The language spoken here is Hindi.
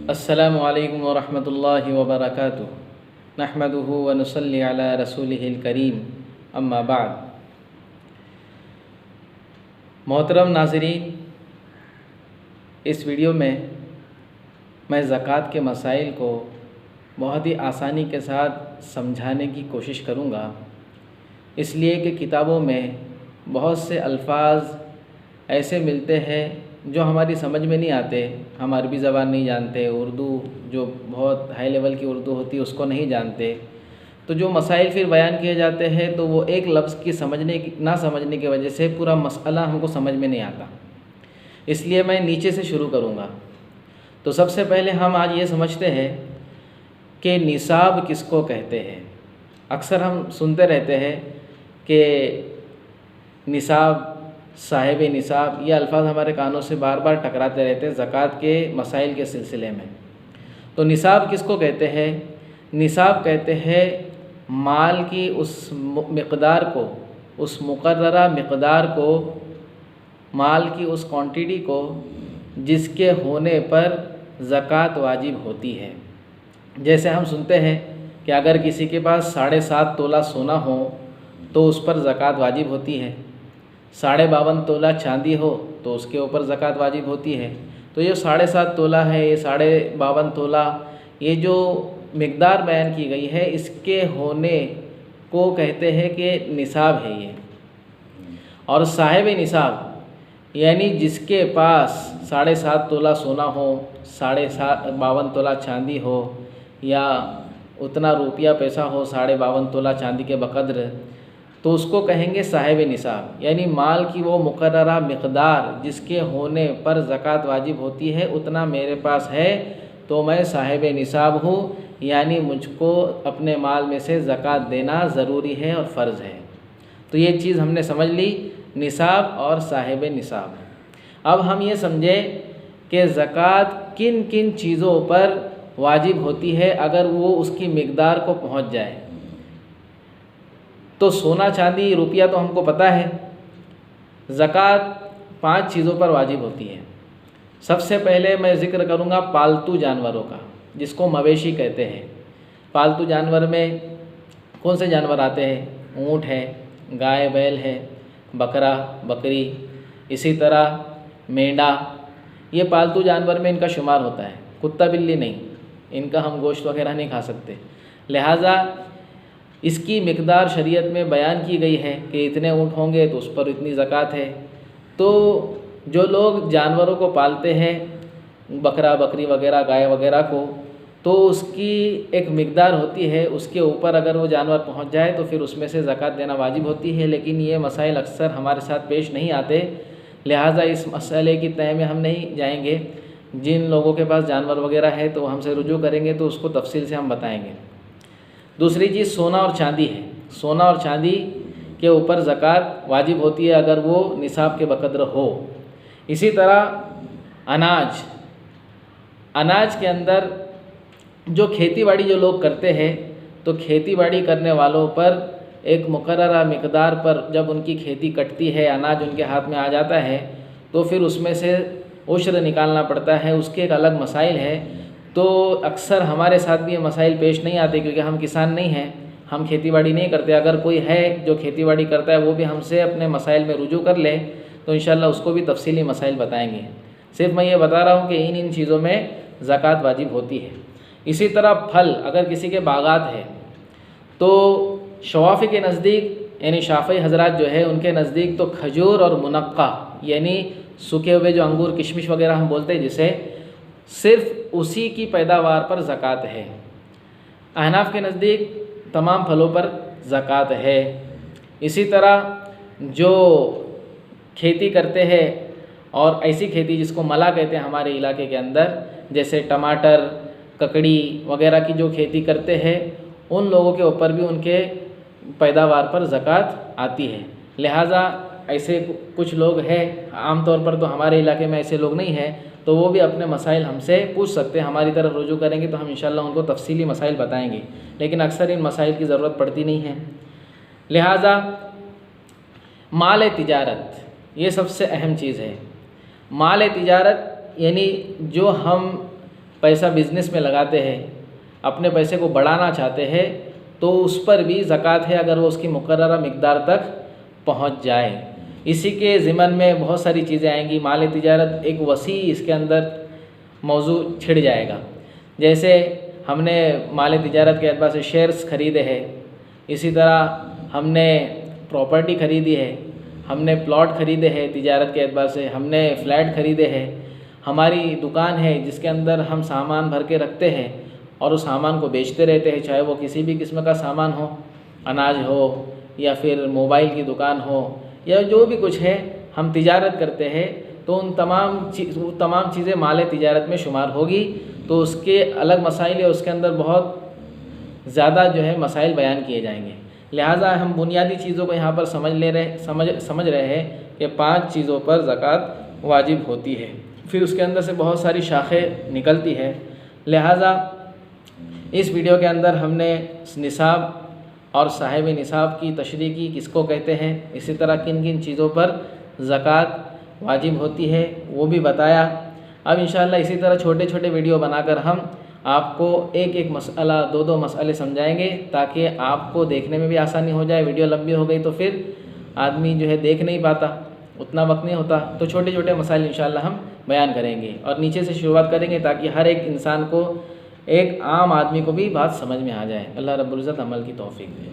अस्सलामु अलैकुम वरहमतुल्लाहि वबरकातुहू नहमदुहु व नुसल्ली अला रसूलिहिल करीम अम्मा बाद। मोहतरम नाज़रीन, इस वीडियो में मैं ज़कात के मसाइल को बहुत ही आसानी के साथ समझाने की कोशिश करूँगा, इसलिए कि किताबों में बहुत से अल्फाज ऐसे मिलते हैं जो हमारी समझ में नहीं आते। हम अरबी ज़बान नहीं जानते, उर्दू जो बहुत हाई लेवल की उर्दू होती है उसको नहीं जानते, तो जो मसाइल फिर बयान किए जाते हैं तो वो एक लफ्ज़ की ना समझने की वजह से पूरा मसला हमको समझ में नहीं आता। इसलिए मैं नीचे से शुरू करूँगा। तो सबसे पहले हम आज ये समझते हैं कि निसाब किसको कहते हैं। अक्सर हम सुनते रहते हैं कि निसाब, साहिब निसाब, ये अल्फाज हमारे कानों से बार बार टकराते रहते हैं ज़कात के मसाइल के सिलसिले में। तो निसाब किसको कहते हैं? निसाब कहते हैं माल की उस मिक़दार को, उस मुक़र्ररा मिक़दार को, माल की उस क्वांटिटी को जिसके होने पर ज़कात वाजिब होती है। जैसे हम सुनते हैं कि अगर किसी के पास 7.5 तोला सोना हो तो उस पर ज़कात वाजिब होती है, 52.5 तोला चांदी हो तो उसके ऊपर ज़कात वाजिब होती है। तो ये 7.5 तोला है, ये 52.5 तोला, ये जो मिक़दार बयान की गई है इसके होने को कहते हैं कि निसाब है ये। और साहिब निसाब यानी जिसके पास 7.5 तोला सोना हो, 52 तोला चांदी हो, या उतना रुपया पैसा हो 52.5 तोला चांदी के बकद्र, तो उसको कहेंगे साहिब निसाब। यानी माल की वो मुकर्ररा मिक़दार जिसके होने पर ज़कात वाजिब होती है उतना मेरे पास है तो मैं साहिब निसाब हूँ, यानी मुझको अपने माल में से ज़कात देना ज़रूरी है और फ़र्ज़ है। तो ये चीज़ हमने समझ ली, निसाब और साहिब निसाब। अब हम ये समझें कि ज़कात किन किन चीज़ों पर वाजिब होती है अगर वो उसकी मिक़दार को पहुँच जाए। तो सोना चांदी रुपया तो हमको पता है। ज़कात 5 चीज़ों पर वाजिब होती है। सबसे पहले मैं ज़िक्र करूँगा पालतू जानवरों का, जिसको मवेशी कहते हैं। पालतू जानवर में कौन से जानवर आते हैं? ऊँट है, गाय बैल है, बकरा बकरी, इसी तरह मेंढा, ये पालतू जानवर में इनका शुमार होता है। कुत्ता बिल्ली नहीं, इनका हम गोश्त वगैरह नहीं खा सकते। लिहाजा इसकी मिक़दार शरीयत में बयान की गई है कि इतने ऊँट होंगे तो उस पर इतनी ज़कात है। तो जो लोग जानवरों को पालते हैं, बकरा बकरी वगैरह गाय वगैरह को, तो उसकी एक मिक़दार होती है, उसके ऊपर अगर वो जानवर पहुंच जाए तो फिर उसमें से ज़कात देना वाजिब होती है। लेकिन ये मसाइल अक्सर हमारे साथ पेश नहीं आते, लिहाजा इस मसले की तय में हम नहीं जाएंगे। जिन लोगों के पास जानवर वगैरह है तो हमसे रुजू करेंगे तो उसको तफसील से हम बताएँगे। दूसरी चीज़ सोना और चांदी है। सोना और चांदी के ऊपर ज़कात वाजिब होती है अगर वो निसाब के बकद्र हो। इसी तरह अनाज, अनाज के अंदर जो खेतीबाड़ी जो लोग करते हैं, तो खेतीबाड़ी करने वालों पर एक मुकर्ररा मिक़दार पर जब उनकी खेती कटती है, अनाज उनके हाथ में आ जाता है, तो फिर उसमें से उश्र निकालना पड़ता है। उसके एक अलग मसाइल है। तो अक्सर हमारे साथ भी ये मसाइल पेश नहीं आते क्योंकि हम किसान नहीं हैं, हम खेतीबाड़ी नहीं करते। अगर कोई है जो खेतीबाड़ी करता है वो भी हमसे अपने मसाइल में रुजू कर ले तो इंशाल्लाह उसको भी तफसीली मसाइल बताएंगे। सिर्फ मैं ये बता रहा हूँ कि इन चीज़ों में ज़कात वाजिब होती है। इसी तरह फल, अगर किसी के बागात है तो शवाफ़ी के नज़दीक, यानी शाफ़ी हज़रात जो है उनके नज़दीक, तो खजूर और मुनक्का यानी सूखे हुए जो अंगूर किशमिश वगैरह हम बोलते हैं जिसे, सिर्फ़ उसी की पैदावार पर ज़कात है। अहनाफ के नज़दीक तमाम फलों पर ज़कात है। इसी तरह जो खेती करते हैं, और ऐसी खेती जिसको मला कहते हैं हमारे इलाके के अंदर, जैसे टमाटर ककड़ी वगैरह की जो खेती करते हैं, उन लोगों के ऊपर भी उनके पैदावार पर ज़कात आती है। लिहाजा ऐसे कुछ लोग हैं, आमतौर पर तो हमारे इलाके में ऐसे लोग नहीं हैं, तो वो भी अपने मसाइल हमसे पूछ सकते हैं। हमारी तरफ रुजू करेंगे तो हम इंशाल्लाह उनको तफसीली मसाइल बताएंगे, लेकिन अक्सर इन मसाइल की ज़रूरत पड़ती नहीं है। लिहाजा माल तिजारत ये सबसे अहम चीज़ है। माल तिजारत यानी जो हम पैसा बिज़नेस में लगाते हैं, अपने पैसे को बढ़ाना चाहते हैं, तो उस पर भी ज़कात है अगर वो उसकी मुकर्ररा मिक़दार तक पहुंच जाए। इसी के ज़िमन में बहुत सारी चीज़ें आएंगी। माल तिजारत एक वसी इसके अंदर मौजू छिड़ जाएगा। जैसे हमने माल तिजारत के एतबार से शेयर्स ख़रीदे हैं, इसी तरह हमने प्रॉपर्टी ख़रीदी है, हमने प्लॉट ख़रीदे हैं तिजारत के एतबार से, हमने फ़्लैट ख़रीदे हैं, हमारी दुकान है जिसके अंदर हम सामान भर के रखते हैं और उस सामान को बेचते रहते हैं, चाहे वो किसी भी किस्म का सामान हो, अनाज हो या फिर मोबाइल की दुकान हो या जो भी कुछ है, हम तिजारत करते हैं, तो उन तमाम चीज़ें माल तिजारत में शुमार होगी। तो उसके अलग मसाइल है, उसके अंदर बहुत ज़्यादा जो है मसाइल बयान किए जाएंगे। लिहाजा हम बुनियादी चीज़ों को यहाँ पर समझ रहे हैं कि 5 चीज़ों पर ज़कात वाजिब होती है। फिर उसके अंदर से बहुत सारी शाखें निकलती है। लिहाजा इस वीडियो के अंदर हमने निसाब और साहिब निसाब की तशरीह की, किसको कहते हैं, इसी तरह किन किन चीज़ों पर ज़कात वाजिब होती है वो भी बताया। अब इंशाअल्लाह इसी तरह छोटे छोटे वीडियो बनाकर हम आपको एक एक मसला, दो मसले समझाएंगे, ताकि आपको देखने में भी आसानी हो जाए। वीडियो लंबी हो गई तो फिर आदमी जो है देख नहीं पाता, उतना वक्त नहीं होता। तो छोटे छोटे मसाइल इंशाअल्लाह हम बयान करेंगे और नीचे से शुरुआत करेंगे ताकि हर एक इंसान को, एक आम आदमी को भी बात समझ में आ जाए। अल्लाह रब्बुल इज़्ज़त अमल की तौफीक दे।